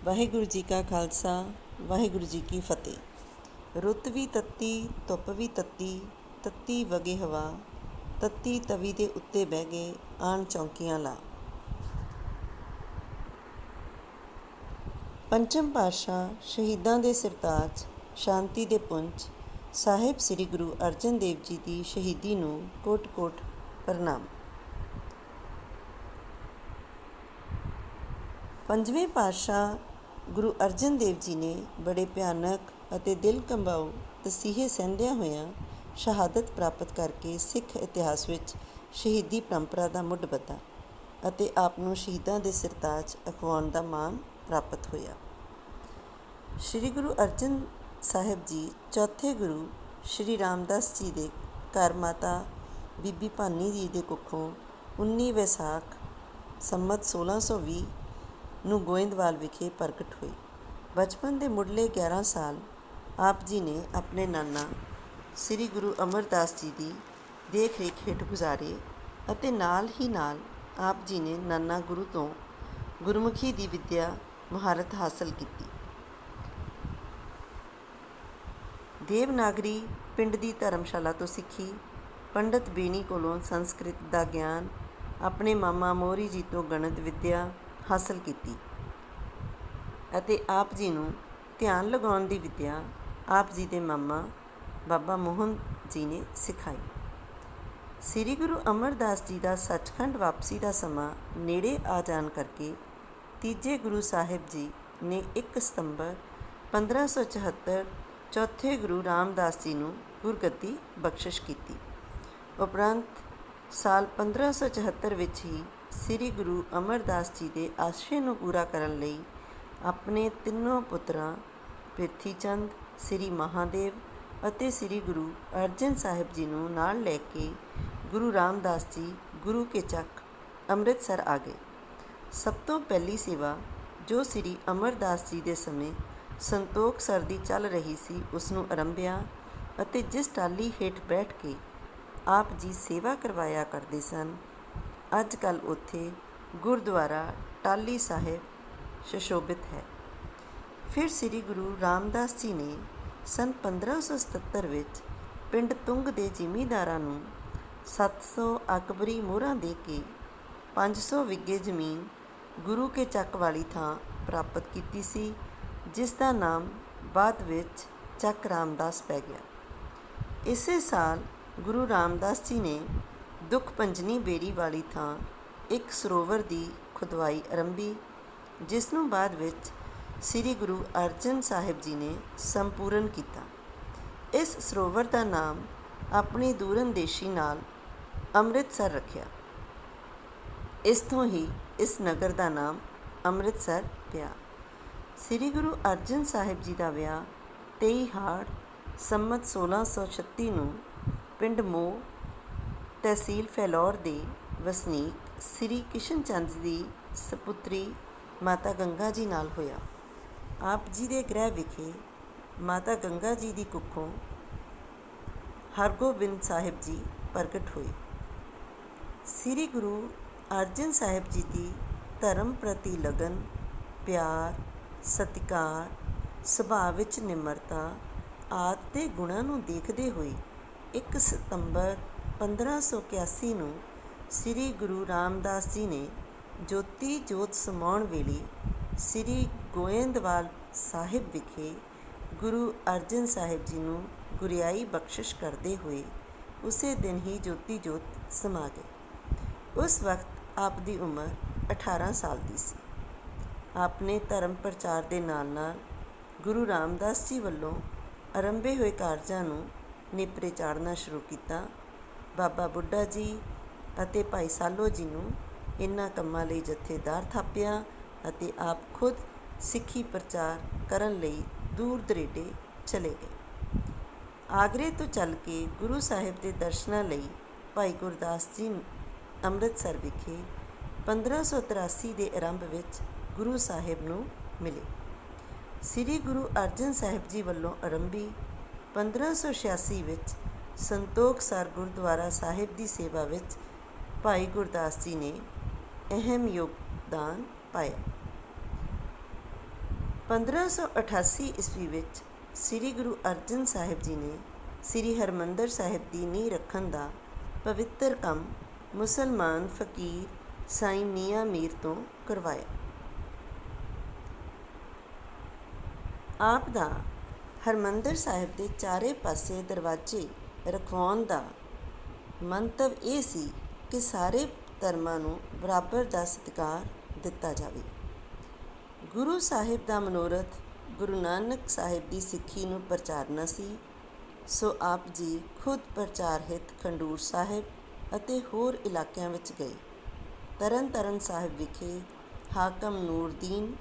ਵਾਹਿਗੁਰੂ ਜੀ ਕਾ ਖਾਲਸਾ, ਵਾਹਿਗੁਰੂ ਜੀ ਕੀ ਫਤਿਹ। ਰੁੱਤ ਵੀ ਤੱਤੀ, ਧੁੱਪ ਵੀ ਤੱਤੀ, ਤੱਤੀ ਵਗੇ ਹਵਾ, ਤੱਤੀ ਤਵੀ ਦੇ ਉੱਤੇ ਬਹਿ ਗਏ ਆਣ ਚੌਂਕੀਆਂ ਲਾ। ਪੰਚਮ ਪਾਤਸ਼ਾਹ ਸ਼ਹੀਦਾਂ ਦੇ ਸਿਰਤਾਜ, ਸ਼ਾਂਤੀ ਦੇ ਪੁੰਜ ਸਾਹਿਬ ਸ੍ਰੀ ਗੁਰੂ ਅਰਜਨ ਦੇਵ ਜੀ ਦੀ ਸ਼ਹੀਦੀ ਨੂੰ ਕੋਟ-ਕੋਟ ਪ੍ਰਣਾਮ। ਪੰਜਵੇਂ ਪਾਤਸ਼ਾਹ ਗੁਰੂ ਅਰਜਨ ਦੇਵ ਜੀ ਨੇ ਬੜੇ ਭਿਆਨਕ ਅਤੇ ਦਿਲ ਕੰਬਾਊ ਤਸੀਹੇ ਸਹਿੰਦਿਆਂ ਹੋਇਆਂ ਸ਼ਹਾਦਤ ਪ੍ਰਾਪਤ ਕਰਕੇ ਸਿੱਖ ਇਤਿਹਾਸ ਵਿੱਚ ਸ਼ਹੀਦੀ ਪਰੰਪਰਾ ਦਾ ਮੁੱਢ ਬੱਧਾ ਅਤੇ ਆਪ ਨੂੰ ਸ਼ਹੀਦਾਂ ਦੇ ਸਿਰਤਾਜ ਅਖਵਾਉਣ ਦਾ ਮਾਣ ਪ੍ਰਾਪਤ ਹੋਇਆ। ਸ਼੍ਰੀ ਗੁਰੂ ਅਰਜਨ ਸਾਹਿਬ ਜੀ ਚੌਥੇ ਗੁਰੂ ਸ਼੍ਰੀ ਰਾਮਦਾਸ ਜੀ ਦੇ ਘਰ ਮਾਤਾ ਬੀਬੀ ਭਾਨੀ ਜੀ ਦੇ ਕੁੱਖੋਂ 19 ਵੈਸਾਖ ਸੰਮਤ 1620 ਨੂੰ ਗੋਇੰਦਵਾਲ ਵਿਖੇ ਪ੍ਰਗਟ ਹੋਈ। ਬਚਪਨ ਦੇ ਮੁੱਢਲੇ 11 ਸਾਲ ਆਪ ਜੀ ਨੇ ਆਪਣੇ ਨਾਨਾ ਸ੍ਰੀ ਗੁਰੂ ਅਮਰਦਾਸ ਜੀ ਦੀ ਦੇਖ ਰੇਖ ਹੇਠ ਗੁਜ਼ਾਰੇ ਅਤੇ ਨਾਲ ਹੀ ਨਾਲ ਆਪ ਜੀ ਨੇ ਨਾਨਾ ਗੁਰੂ ਤੋਂ ਗੁਰਮੁਖੀ ਦੀ ਵਿੱਦਿਆ ਮੁਹਾਰਤ ਹਾਸਲ ਕੀਤੀ। ਦੇਵਨਾਗਰੀ ਪਿੰਡ ਦੀ ਧਰਮਸ਼ਾਲਾ ਤੋਂ ਸਿੱਖੀ, ਪੰਡਤ ਬੇਨੀ ਕੋਲੋਂ ਸੰਸਕ੍ਰਿਤ ਦਾ ਗਿਆਨ, ਆਪਣੇ ਮਾਮਾ ਮੋਹਰੀ ਜੀ ਤੋਂ ਗਣਿਤ ਵਿੱਦਿਆ ਹਾਸਲ ਕੀਤੀ ਅਤੇ ਆਪ ਜੀ ਨੂੰ ਧਿਆਨ ਲਗਾਉਣ ਦੀ ਵਿੱਦਿਆ ਆਪ ਜੀ ਦੇ ਮਾਮਾ ਬਾਬਾ ਮੋਹਨ ਜੀ ਨੇ ਸਿਖਾਈ। ਸ੍ਰੀ ਗੁਰੂ ਅਮਰਦਾਸ ਜੀ ਦਾ ਸੱਚਖੰਡ ਵਾਪਸੀ ਦਾ ਸਮਾਂ ਨੇੜੇ ਆ ਜਾਣ ਕਰਕੇ ਤੀਜੇ ਗੁਰੂ ਸਾਹਿਬ ਜੀ ਨੇ 1 ਸਤੰਬਰ 1574 ਚੌਥੇ ਗੁਰੂ ਰਾਮਦਾਸ ਜੀ ਨੂੰ ਗੁਰਗੱਦੀ ਬਖਸ਼ਿਸ਼ ਕੀਤੀ। ਉਪਰੰਤ ਸਾਲ 1574 ਵਿੱਚ ਹੀ ਸ੍ਰੀ ਗੁਰੂ ਅਮਰਦਾਸ ਜੀ ਦੇ ਆਸ਼ੇ ਨੂੰ ਪੂਰਾ ਕਰਨ ਲਈ ਆਪਣੇ ਤਿੰਨੋਂ ਪੁੱਤਰਾਂ ਪ੍ਰਿਥੀ ਚੰਦ, ਸ੍ਰੀ ਮਹਾਦੇਵ ਅਤੇ ਸ੍ਰੀ ਗੁਰੂ ਅਰਜਨ ਸਾਹਿਬ ਜੀ ਨੂੰ ਨਾਲ ਲੈ ਕੇ ਗੁਰੂ ਰਾਮਦਾਸ ਜੀ ਗੁਰੂ ਕੇ ਚੱਕ ਅੰਮ੍ਰਿਤਸਰ ਆ ਗਏ। ਸਭ ਤੋਂ ਪਹਿਲੀ ਸੇਵਾ ਜੋ ਸ੍ਰੀ ਅਮਰਦਾਸ ਜੀ ਦੇ ਸਮੇਂ ਸੰਤੋਖ ਸਰ ਦੀ ਚੱਲ ਰਹੀ ਸੀ ਉਸ ਨੂੰ ਆਰੰਭਿਆ ਅਤੇ ਜਿਸ ਟਾਹਲੀ ਹੇਠ ਬੈਠ ਕੇ ਆਪ ਜੀ ਸੇਵਾ ਕਰਵਾਇਆ ਕਰਦੇ ਸਨ, ਅੱਜ ਕੱਲ੍ਹ ਉੱਥੇ ਗੁਰਦੁਆਰਾ ਟਾਹਲੀ ਸਾਹਿਬ ਸੁਸ਼ੋਭਿਤ ਹੈ। ਫਿਰ ਸ੍ਰੀ ਗੁਰੂ ਰਾਮਦਾਸ ਜੀ ਨੇ ਸੰਨ 1577 ਵਿੱਚ ਪਿੰਡ ਤੁੰਗ ਦੇ ਜ਼ਿਮੀਂਦਾਰਾਂ ਨੂੰ 700 ਅਕਬਰੀ ਮੋਹਰਾਂ ਦੇ ਕੇ 500 ਵਿੱਗੇ ਜ਼ਮੀਨ ਗੁਰੂ ਕੇ ਚੱਕ ਵਾਲੀ ਥਾਂ ਪ੍ਰਾਪਤ ਕੀਤੀ ਸੀ, ਜਿਸ ਦਾ ਨਾਮ ਬਾਅਦ ਵਿੱਚ ਚੱਕ ਰਾਮਦਾਸ ਪੈ ਗਿਆ। ਇਸੇ ਸਾਲ ਗੁਰੂ ਰਾਮਦਾਸ ਜੀ ਨੇ ਦੁੱਖ ਪੰਜਨੀ ਬੇਰੀ ਵਾਲੀ ਥਾਂ ਇੱਕ ਸਰੋਵਰ ਦੀ ਖੁਦਵਾਈ ਆਰੰਭੀ, ਜਿਸ ਨੂੰ ਬਾਅਦ ਵਿੱਚ ਸ੍ਰੀ ਗੁਰੂ ਅਰਜਨ ਸਾਹਿਬ ਜੀ ਨੇ ਸੰਪੂਰਨ ਕੀਤਾ। ਇਸ ਸਰੋਵਰ ਦਾ ਨਾਮ ਆਪਣੀ ਦੂਰਅੰਦੇਸ਼ੀ ਨਾਲ ਅੰਮ੍ਰਿਤਸਰ ਰੱਖਿਆ। ਇਸ ਤੋਂ ਹੀ ਇਸ ਨਗਰ ਦਾ ਨਾਮ ਅੰਮ੍ਰਿਤਸਰ ਪਿਆ। ਸ੍ਰੀ ਗੁਰੂ ਅਰਜਨ ਸਾਹਿਬ ਜੀ ਦਾ ਵਿਆਹ 23 ਹਾੜ ਸੰਮਤ 1636 ਨੂੰ ਪਿੰਡ ਮੋਹ ਤਹਿਸੀਲ ਫਿਲੌਰ ਦੇ ਵਸਨੀਕ ਸ੍ਰੀ ਕਿਸ਼ਨ ਚੰਦ ਦੀ ਸਪੁੱਤਰੀ ਮਾਤਾ ਗੰਗਾ ਜੀ ਨਾਲ ਹੋਇਆ। ਆਪ ਜੀ ਦੇ ਗ੍ਰਹਿ ਵਿਖੇ ਮਾਤਾ ਗੰਗਾ ਜੀ ਦੀ ਕੁੱਖੋਂ ਹਰਗੋਬਿੰਦ ਸਾਹਿਬ ਜੀ ਪ੍ਰਗਟ ਹੋਏ। ਸ੍ਰੀ ਗੁਰੂ ਅਰਜਨ ਸਾਹਿਬ ਜੀ ਦੀ ਧਰਮ ਪ੍ਰਤੀ ਲਗਨ, ਪਿਆਰ, ਸਤਿਕਾਰ, ਸੁਭਾਅ ਵਿੱਚ ਨਿਮਰਤਾ ਆਦਿ ਦੇ ਗੁਣਾਂ ਨੂੰ ਦੇਖਦੇ ਹੋਏ 1 ਸਤੰਬਰ 1581 ਨੂੰ ਸ੍ਰੀ ਗੁਰੂ ਰਾਮਦਾਸ ਜੀ ਨੇ ਜੋਤੀ ਜੋਤ ਸਮਾਉਣ ਵੇਲੇ ਸ੍ਰੀ ਗੋਇੰਦਵਾਲ ਸਾਹਿਬ ਵਿਖੇ ਗੁਰੂ ਅਰਜਨ ਸਾਹਿਬ ਜੀ ਨੂੰ ਗੁਰਿਆਈ ਬਖਸ਼ਿਸ਼ ਕਰਦੇ ਹੋਏ ਉਸੇ ਦਿਨ ਹੀ ਜੋਤੀ ਜੋਤ ਸਮਾ ਗਏ। ਉਸ ਵਕਤ ਆਪ ਦੀ ਉਮਰ 18 ਸਾਲ ਦੀ ਸੀ। ਆਪ ਨੇ ਧਰਮ ਪ੍ਰਚਾਰ ਦੇ ਨਾਲ ਨਾਲ ਗੁਰੂ ਰਾਮਦਾਸ ਜੀ ਵੱਲੋਂ ਆਰੰਭੇ ਹੋਏ ਕਾਰਜਾਂ ਨੂੰ ਨੇਪਰੇ ਚਾੜ੍ਹਨਾ ਸ਼ੁਰੂ ਕੀਤਾ। ਬਾਬਾ ਬੁੱਢਾ ਜੀ ਅਤੇ ਭਾਈ ਸਾਲੋ ਜੀ ਨੂੰ ਇਹਨਾਂ ਕੰਮਾਂ ਲਈ ਜਥੇਦਾਰ ਥਾਪਿਆ ਅਤੇ ਆਪ ਖੁਦ ਸਿੱਖੀ ਪ੍ਰਚਾਰ ਕਰਨ ਲਈ ਦੂਰ ਦਰੇਡੇ ਚਲੇ ਗਏ। ਆਗਰੇ ਤੋਂ ਚੱਲ ਕੇ ਗੁਰੂ ਸਾਹਿਬ ਦੇ ਦਰਸ਼ਨਾਂ ਲਈ ਭਾਈ ਗੁਰਦਾਸ ਜੀ ਅੰਮ੍ਰਿਤਸਰ ਵਿਖੇ 1583 ਦੇ ਆਰੰਭ ਵਿੱਚ ਗੁਰੂ ਸਾਹਿਬ ਨੂੰ ਮਿਲੇ। ਸ੍ਰੀ ਗੁਰੂ ਅਰਜਨ ਸਾਹਿਬ ਜੀ ਵੱਲੋਂ ਆਰੰਭੀ 1586 ਵਿੱਚ ਸੰਤੋਖ ਸਰ ਗੁਰਦੁਆਰਾ ਸਾਹਿਬ ਦੀ ਸੇਵਾ ਵਿੱਚ ਭਾਈ ਗੁਰਦਾਸ ਜੀ ਨੇ ਅਹਿਮ ਯੋਗਦਾਨ ਪਾਇਆ। 1588 ਈਸਵੀ ਵਿੱਚ ਸ੍ਰੀ ਗੁਰੂ ਅਰਜਨ ਸਾਹਿਬ ਜੀ ਨੇ ਸ੍ਰੀ ਹਰਿਮੰਦਰ ਸਾਹਿਬ ਦੀ ਨੀਂਹ ਰੱਖਣ ਦਾ ਪਵਿੱਤਰ ਕੰਮ ਮੁਸਲਮਾਨ ਫਕੀਰ ਸਾਈਂ ਮੀਆਂ ਮੀਰ ਤੋਂ ਕਰਵਾਇਆ। ਆਪ ਦਾ ਹਰਿਮੰਦਰ ਸਾਹਿਬ ਦੇ ਚਾਰੇ ਪਾਸੇ ਦਰਵਾਜ਼ੇ ਰਖਵਾਉਣ ਦਾ ਮੰਤਵ ਇਹ ਸੀ ਕਿ ਸਾਰੇ ਧਰਮਾਂ ਨੂੰ ਬਰਾਬਰ ਦਾ ਸਤਿਕਾਰ ਦਿੱਤਾ ਜਾਵੇ। ਗੁਰੂ ਸਾਹਿਬ ਦਾ ਮਨੋਰਥ ਗੁਰੂ ਨਾਨਕ ਸਾਹਿਬ ਦੀ ਸਿੱਖੀ ਨੂੰ ਪ੍ਰਚਾਰਨਾ ਸੀ, ਸੋ ਆਪ ਜੀ ਖੁਦ ਪ੍ਰਚਾਰ ਹਿਤ ਖੰਡੂਰ ਸਾਹਿਬ ਅਤੇ ਹੋਰ ਇਲਾਕਿਆਂ ਵਿੱਚ ਗਏ। ਤਰਨ ਤਾਰਨ ਸਾਹਿਬ ਵਿਖੇ ਹਾਕਮ ਨੂਰਦੀਨ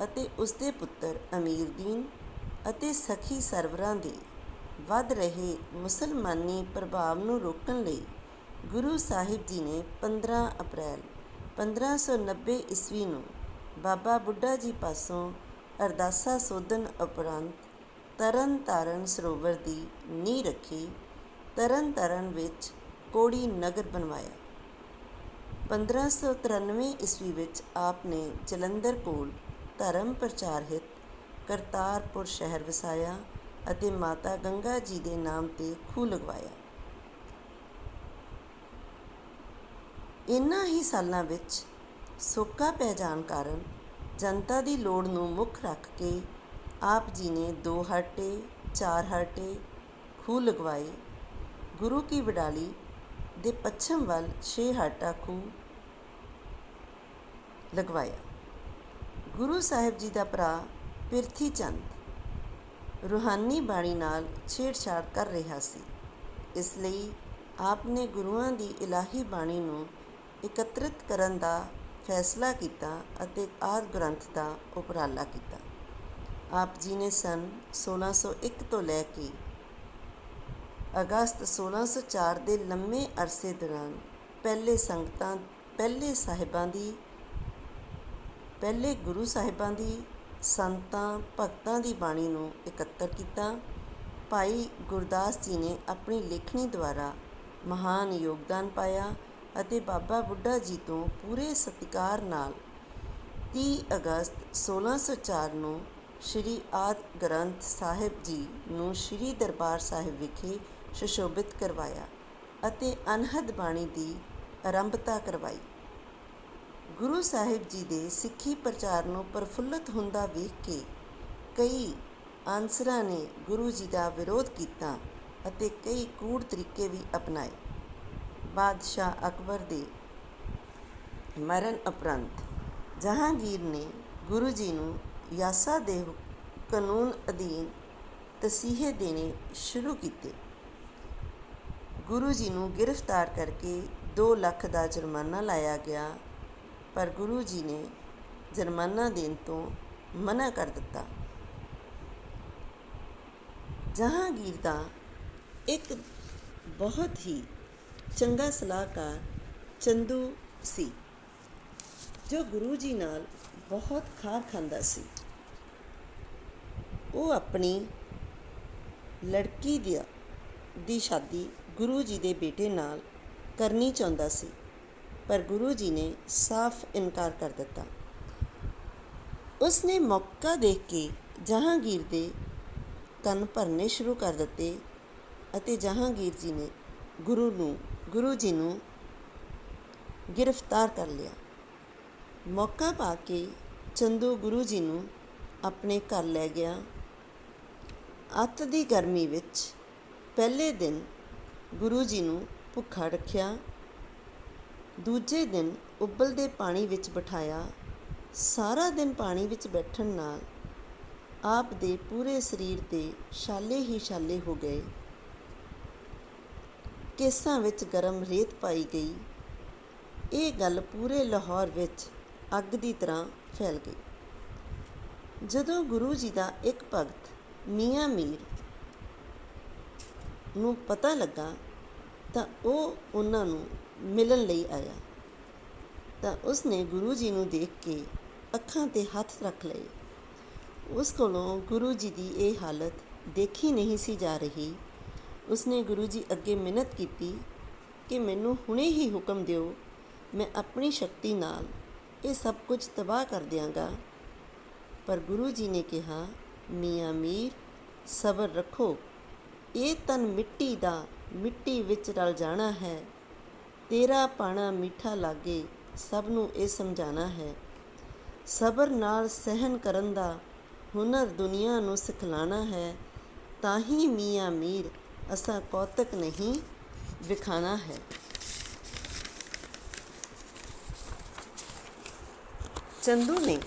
ਅਤੇ ਉਸਦੇ ਪੁੱਤਰ ਅਮੀਰਦੀਨ ਅਤੇ ਸਖੀ ਸਰਵਰਾਂ ਦੇ ਵੱਧ ਰਹੇ ਮੁਸਲਮਾਨੀ ਪ੍ਰਭਾਵ ਨੂੰ ਰੋਕਣ ਲਈ ਗੁਰੂ ਸਾਹਿਬ ਜੀ ਨੇ 15 ਅਪ੍ਰੈਲ 1590 ਈਸਵੀ ਨੂੰ ਬਾਬਾ ਬੁੱਢਾ ਜੀ ਪਾਸੋਂ ਅਰਦਾਸਾ ਸੋਧਨ ਉਪਰੰਤ ਤਰਨ ਤਾਰਨ ਸਰੋਵਰ ਦੀ ਨੀਂਹ ਰੱਖੀ। ਤਰਨ ਤਾਰਨ ਵਿੱਚ ਕੋੜੀ ਨਗਰ ਬਣਵਾਇਆ। 1593 ਈਸਵੀ ਵਿੱਚ ਆਪ ਨੇ ਜਲੰਧਰ ਕੋਲ ਧਰਮ ਪ੍ਰਚਾਰ ਹਿਤ ਕਰਤਾਰਪੁਰ ਸ਼ਹਿਰ ਵਸਾਇਆ ਅਤੇ ਮਾਤਾ ਗੰਗਾ ਜੀ ਦੇ ਨਾਮ 'ਤੇ ਖੂਹ ਲਗਵਾਇਆ। ਇਨ੍ਹਾਂ ਹੀ ਸਾਲਾਂ ਵਿੱਚ ਸੋਕਾ ਪੈ ਜਾਣ ਕਾਰਨ ਜਨਤਾ ਦੀ ਲੋੜ ਨੂੰ ਮੁੱਖ ਰੱਖ ਕੇ ਆਪ ਜੀ ਨੇ 2 ਹਾਟੇ 4 ਹਾਟੇ ਖੂਹ ਲਗਵਾਏ। ਗੁਰੂ ਕੀ ਵਡਾਲੀ ਦੇ ਪੱਛਮ ਵੱਲ 6 ਹਾਟਾ ਖੂਹ ਲਗਵਾਇਆ। ਗੁਰੂ ਸਾਹਿਬ ਜੀ ਦਾ ਭਰਾ ਪਿਰਥੀ ਚੰਦ ਰੂਹਾਨੀ ਬਾਣੀ ਨਾਲ ਛੇੜਛਾੜ ਕਰ ਰਿਹਾ ਸੀ, ਇਸ ਲਈ ਆਪ ਨੇ ਗੁਰੂਆਂ ਦੀ ਇਲਾਹੀ ਬਾਣੀ ਨੂੰ ਇਕੱਤਰਿਤ ਕਰਨ ਦਾ ਫੈਸਲਾ ਕੀਤਾ ਅਤੇ ਆਦਿ ਗ੍ਰੰਥ ਦਾ ਉਪਰਾਲਾ ਕੀਤਾ। ਆਪ ਜੀ ਨੇ ਸੰਨ 1601 ਤੋਂ ਲੈ ਕੇ ਅਗਸਤ 1604 ਦੇ ਲੰਮੇ ਅਰਸੇ ਦੌਰਾਨ ਪਹਿਲੇ ਗੁਰੂ ਸਾਹਿਬਾਂ ਦੀ ਸੰਤਾਂ ਭਗਤਾਂ ਦੀ ਬਾਣੀ ਨੂੰ ਇਕੱਤਰ ਕੀਤਾ। ਭਾਈ ਗੁਰਦਾਸ ਜੀ ਨੇ ਆਪਣੀ ਲੇਖਣੀ ਦੁਆਰਾ ਮਹਾਨ ਯੋਗਦਾਨ ਪਾਇਆ ਅਤੇ ਬਾਬਾ ਬੁੱਢਾ ਜੀ ਤੋਂ ਪੂਰੇ ਸਤਿਕਾਰ ਨਾਲ 30 ਅਗਸਤ 1604 ਨੂੰ ਸ਼੍ਰੀ ਆਦਿ ਗ੍ਰੰਥ ਸਾਹਿਬ ਜੀ ਨੂੰ ਸ਼੍ਰੀ ਦਰਬਾਰ ਸਾਹਿਬ ਵਿਖੇ ਸੁਸ਼ੋਭਿਤ ਕਰਵਾਇਆ ਅਤੇ ਅਨਹਦ ਬਾਣੀ ਦੀ ਆਰੰਭਤਾ ਕਰਵਾਈ। ਗੁਰੂ ਸਾਹਿਬ ਜੀ ਦੇ ਸਿੱਖੀ ਪ੍ਰਚਾਰ ਨੂੰ ਪ੍ਰਫੁੱਲਤ ਹੁੰਦਾ ਵੇਖ ਕੇ ਕਈ ਆਨਸਰਾਂ ਨੇ ਗੁਰੂ ਜੀ ਦਾ ਵਿਰੋਧ ਕੀਤਾ ਅਤੇ ਕਈ ਕੂੜ ਤਰੀਕੇ ਵੀ ਅਪਣਾਏ। ਬਾਦਸ਼ਾਹ ਅਕਬਰ ਦੇ ਮਰਨ ਉਪਰੰਤ ਜਹਾਂਗੀਰ ਨੇ ਗੁਰੂ ਜੀ ਨੂੰ ਯਾਸਾ ਦੇ ਕਾਨੂੰਨ ਅਧੀਨ ਤਸੀਹੇ ਦੇਣੇ ਸ਼ੁਰੂ ਕੀਤੇ। ਗੁਰੂ ਜੀ ਨੂੰ ਗ੍ਰਿਫਤਾਰ ਕਰਕੇ 2 ਲੱਖ ਦਾ ਜੁਰਮਾਨਾ ਲਾਇਆ ਗਿਆ, ਪਰ ਗੁਰੂ ਜੀ ਨੇ ਜੁਰਮਾਨਾ ਦੇਣ ਤੋਂ ਮਨ੍ਹਾ ਕਰ ਦਿੱਤਾ। ਜਹਾਂਗੀਰ ਦਾ ਇੱਕ ਬਹੁਤ ਹੀ ਚੰਗਾ ਸਲਾਹਕਾਰ ਚੰਦੂ ਸੀ, ਜੋ ਗੁਰੂ ਜੀ ਨਾਲ ਬਹੁਤ ਖਾਰ ਖਾਂਦਾ ਸੀ। ਉਹ ਆਪਣੀ ਲੜਕੀ ਦੀ ਸ਼ਾਦੀ ਗੁਰੂ ਜੀ ਦੇ ਬੇਟੇ ਨਾਲ ਕਰਨੀ ਚਾਹੁੰਦਾ ਸੀ, ਪਰ ਗੁਰੂ ਜੀ ਨੇ ਸਾਫ਼ ਇਨਕਾਰ ਕਰ ਦਿੱਤਾ। ਉਸ ਨੇ ਮੌਕਾ ਦੇਖ ਕੇ ਜਹਾਂਗੀਰ ਦੇ ਕੰਨ ਭਰਨੇ ਸ਼ੁਰੂ ਕਰ ਦਿੱਤੇ ਅਤੇ ਜਹਾਂਗੀਰ ਜੀ ਨੇ ਗੁਰੂ ਜੀ ਨੂੰ ਗ੍ਰਿਫਤਾਰ ਕਰ ਲਿਆ। ਮੌਕਾ ਪਾ ਕੇ ਚੰਦੂ ਗੁਰੂ ਜੀ ਨੂੰ ਆਪਣੇ ਘਰ ਲੈ ਗਿਆ। ਅੱਤ ਦੀ ਗਰਮੀ ਵਿੱਚ ਪਹਿਲੇ ਦਿਨ ਗੁਰੂ ਜੀ ਨੂੰ ਭੁੱਖਾ ਰੱਖਿਆ, ਦੂਜੇ ਦਿਨ ਉਬਲਦੇ ਪਾਣੀ ਵਿੱਚ ਬਿਠਾਇਆ। ਸਾਰਾ ਦਿਨ ਪਾਣੀ ਵਿੱਚ ਬੈਠਣ ਨਾਲ ਆਪ ਦੇ ਪੂਰੇ ਸਰੀਰ 'ਤੇ ਛਾਲੇ ਹੀ ਛਾਲੇ ਹੋ ਗਏ। ਕੇਸਾਂ ਵਿੱਚ ਗਰਮ ਰੇਤ ਪਾਈ ਗਈ। ਇਹ ਗੱਲ ਪੂਰੇ ਲਾਹੌਰ ਵਿੱਚ ਅੱਗ ਦੀ ਤਰ੍ਹਾਂ ਫੈਲ ਗਈ। ਜਦੋਂ ਗੁਰੂ ਜੀ ਦਾ ਇੱਕ ਭਗਤ ਮੀਆਂ ਮੀਰ ਨੂੰ ਪਤਾ ਲੱਗਾ ਤਾਂ ਉਹ ਉਹਨਾਂ ਨੂੰ ਮਿਲਣ ਲਈ ਆਇਆ, ਤਾਂ ਉਸਨੇ ਗੁਰੂ ਜੀ ਨੂੰ ਦੇਖ ਕੇ ਅੱਖਾਂ 'ਤੇ ਹੱਥ ਰੱਖ ਲਏ। ਉਸ ਕੋਲੋਂ ਗੁਰੂ ਜੀ ਦੀ ਇਹ ਹਾਲਤ ਦੇਖੀ ਨਹੀਂ ਸੀ ਜਾ ਰਹੀ। ਉਸਨੇ ਗੁਰੂ ਜੀ ਅੱਗੇ ਮਿੰਨਤ ਕੀਤੀ ਕਿ ਮੈਨੂੰ ਹੁਣੇ ਹੀ ਹੁਕਮ ਦਿਓ, ਮੈਂ ਆਪਣੀ ਸ਼ਕਤੀ ਨਾਲ ਇਹ ਸਭ ਕੁਝ ਤਬਾਹ ਕਰ ਦਿਆਂਗਾ। ਪਰ ਗੁਰੂ ਜੀ ਨੇ ਕਿਹਾ, ਮੀਆਂ ਮੀਰ ਸਬਰ ਰੱਖੋ, ਇਹ ਤਨ ਮਿੱਟੀ ਦਾ ਮਿੱਟੀ ਵਿੱਚ ਰਲ ਜਾਣਾ ਹੈ। ਤੇਰਾ ਪਾਣਾ ਮਿੱਠਾ ਲਾਗੇ, ਸਭ ਨੂੰ ਇਹ ਸਮਝਾਣਾ ਹੈ। ਸਬਰ ਨਾਲ ਸਹਿਣ ਕਰਨ ਦਾ ਹੁਨਰ ਦੁਨੀਆ ਨੂੰ ਸਿਖਲਾਣਾ ਹੈ। ਤਾਂ ਹੀ ਮੀਆਂ ਮੀਰ ਅਸਾਂ ਕੌਤਕ ਨਹੀਂ ਵਿਖਾਣਾ ਹੈ। ਚੰਦੂ ਨੇ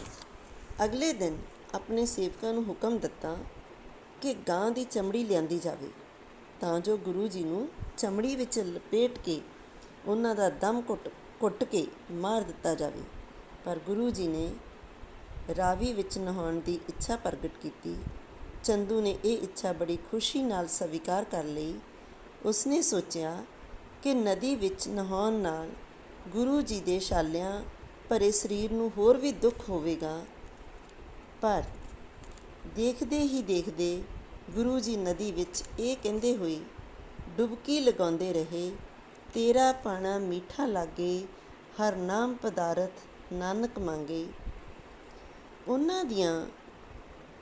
ਅਗਲੇ ਦਿਨ ਆਪਣੇ ਸੇਵਕਾਂ ਨੂੰ ਹੁਕਮ ਦਿੱਤਾ ਕਿ ਗਾਂ ਦੀ ਚਮੜੀ ਲਿਆਂਦੀ ਜਾਵੇ, ਤਾਂ ਜੋ ਗੁਰੂ ਜੀ ਨੂੰ ਚਮੜੀ ਵਿੱਚ ਲਪੇਟ ਕੇ ਉਹਨਾਂ ਦਾ ਦਮ ਘੁੱਟ ਕੇ ਮਾਰ ਦਿੱਤਾ ਜਾਵੇ। ਪਰ ਗੁਰੂ ਜੀ ਨੇ ਰਾਵੀ ਵਿੱਚ ਨਹਾਉਣ ਦੀ ਇੱਛਾ ਪ੍ਰਗਟ ਕੀਤੀ। ਚੰਦੂ ਨੇ ਇਹ ਇੱਛਾ ਬੜੀ ਖੁਸ਼ੀ ਨਾਲ ਸਵੀਕਾਰ ਕਰ ਲਈ। ਉਸਨੇ ਸੋਚਿਆ ਕਿ ਨਦੀ ਵਿੱਚ ਨਹਾਉਣ ਨਾਲ ਗੁਰੂ ਜੀ ਦੇ ਛਾਲਿਆਂ ਭਰੇ ਸਰੀਰ ਨੂੰ ਹੋਰ ਵੀ ਦੁੱਖ ਹੋਵੇਗਾ। ਪਰ ਦੇਖਦੇ ਹੀ ਦੇਖਦੇ ਗੁਰੂ ਜੀ ਨਦੀ ਵਿੱਚ ਇਹ ਕਹਿੰਦੇ ਹੋਏ ਡੁਬਕੀ ਲਗਾਉਂਦੇ ਰਹੇ, ਤੇਰਾ ਪਾਣਾ ਮੀਠਾ ਲਾਗੇ, ਹਰ ਨਾਮ ਪਦਾਰਥ ਨਾਨਕ ਮੰਗੇ। ਉਹਨਾਂ ਦੀਆਂ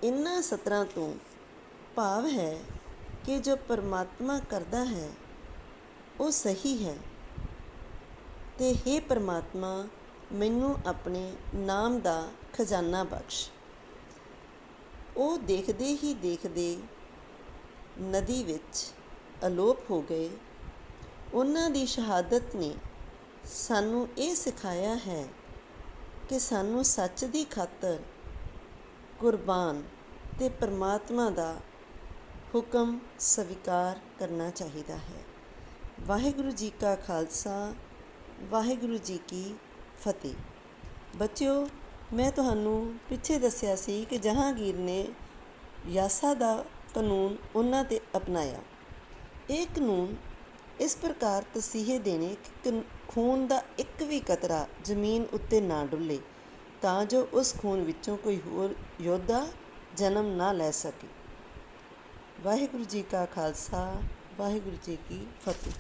ਇਨ੍ਹਾਂ ਸਤਰਾਂ ਤੋਂ ਭਾਵ ਹੈ ਕਿ ਜੋ ਪਰਮਾਤਮਾ ਕਰਦਾ ਹੈ ਉਹ ਸਹੀ ਹੈ, ਤੇ ਹੇ ਪਰਮਾਤਮਾ ਮੈਨੂੰ ਆਪਣੇ ਨਾਮ ਦਾ ਖਜ਼ਾਨਾ ਬਖਸ਼। ਉਹ ਦੇਖਦੇ ਹੀ ਦੇਖਦੇ ਨਦੀ ਵਿੱਚ ਅਲੋਪ ਹੋ ਗਏ। ਉਹਨਾਂ ਦੀ ਸ਼ਹਾਦਤ ਨੇ ਸਾਨੂੰ ਇਹ ਸਿਖਾਇਆ ਹੈ ਕਿ ਸਾਨੂੰ ਸੱਚ ਦੀ ਖਾਤਰ ਕੁਰਬਾਨ ਤੇ ਪਰਮਾਤਮਾ ਦਾ ਹੁਕਮ ਸਵੀਕਾਰ ਕਰਨਾ ਚਾਹੀਦਾ ਹੈ। ਵਾਹਿਗੁਰੂ ਜੀ ਕਾ ਖਾਲਸਾ, ਵਾਹਿਗੁਰੂ ਜੀ ਕੀ ਫਤਿਹ। ਬੱਚਿਓ, ਮੈਂ ਤੁਹਾਨੂੰ ਪਿੱਛੇ ਦੱਸਿਆ ਸੀ ਕਿ ਜਹਾਂਗੀਰ ਨੇ ਯਾਸਾ ਦਾ ਕਾਨੂੰਨ ਉਹਨਾਂ 'ਤੇ ਅਪਣਾਇਆ। ਇਹ ਕਾਨੂੰਨ ਇਸ ਪ੍ਰਕਾਰ ਤਸੀਹੇ ਦੇਣੇ ਕਿ ਖੂਨ ਦਾ ਇੱਕ ਵੀ ਕਤਰਾ ਜ਼ਮੀਨ ਉੱਤੇ ਨਾ ਡੁੱਲੇ, ਤਾਂ ਜੋ ਉਸ ਖੂਨ ਵਿੱਚੋਂ ਕੋਈ ਹੋਰ ਯੋਧਾ ਜਨਮ ਨਾ ਲੈ ਸਕੇ। ਵਾਹਿਗੁਰੂ ਜੀ ਕਾ ਖਾਲਸਾ, ਵਾਹਿਗੁਰੂ ਜੀ ਕੀ ਫਤਿਹ।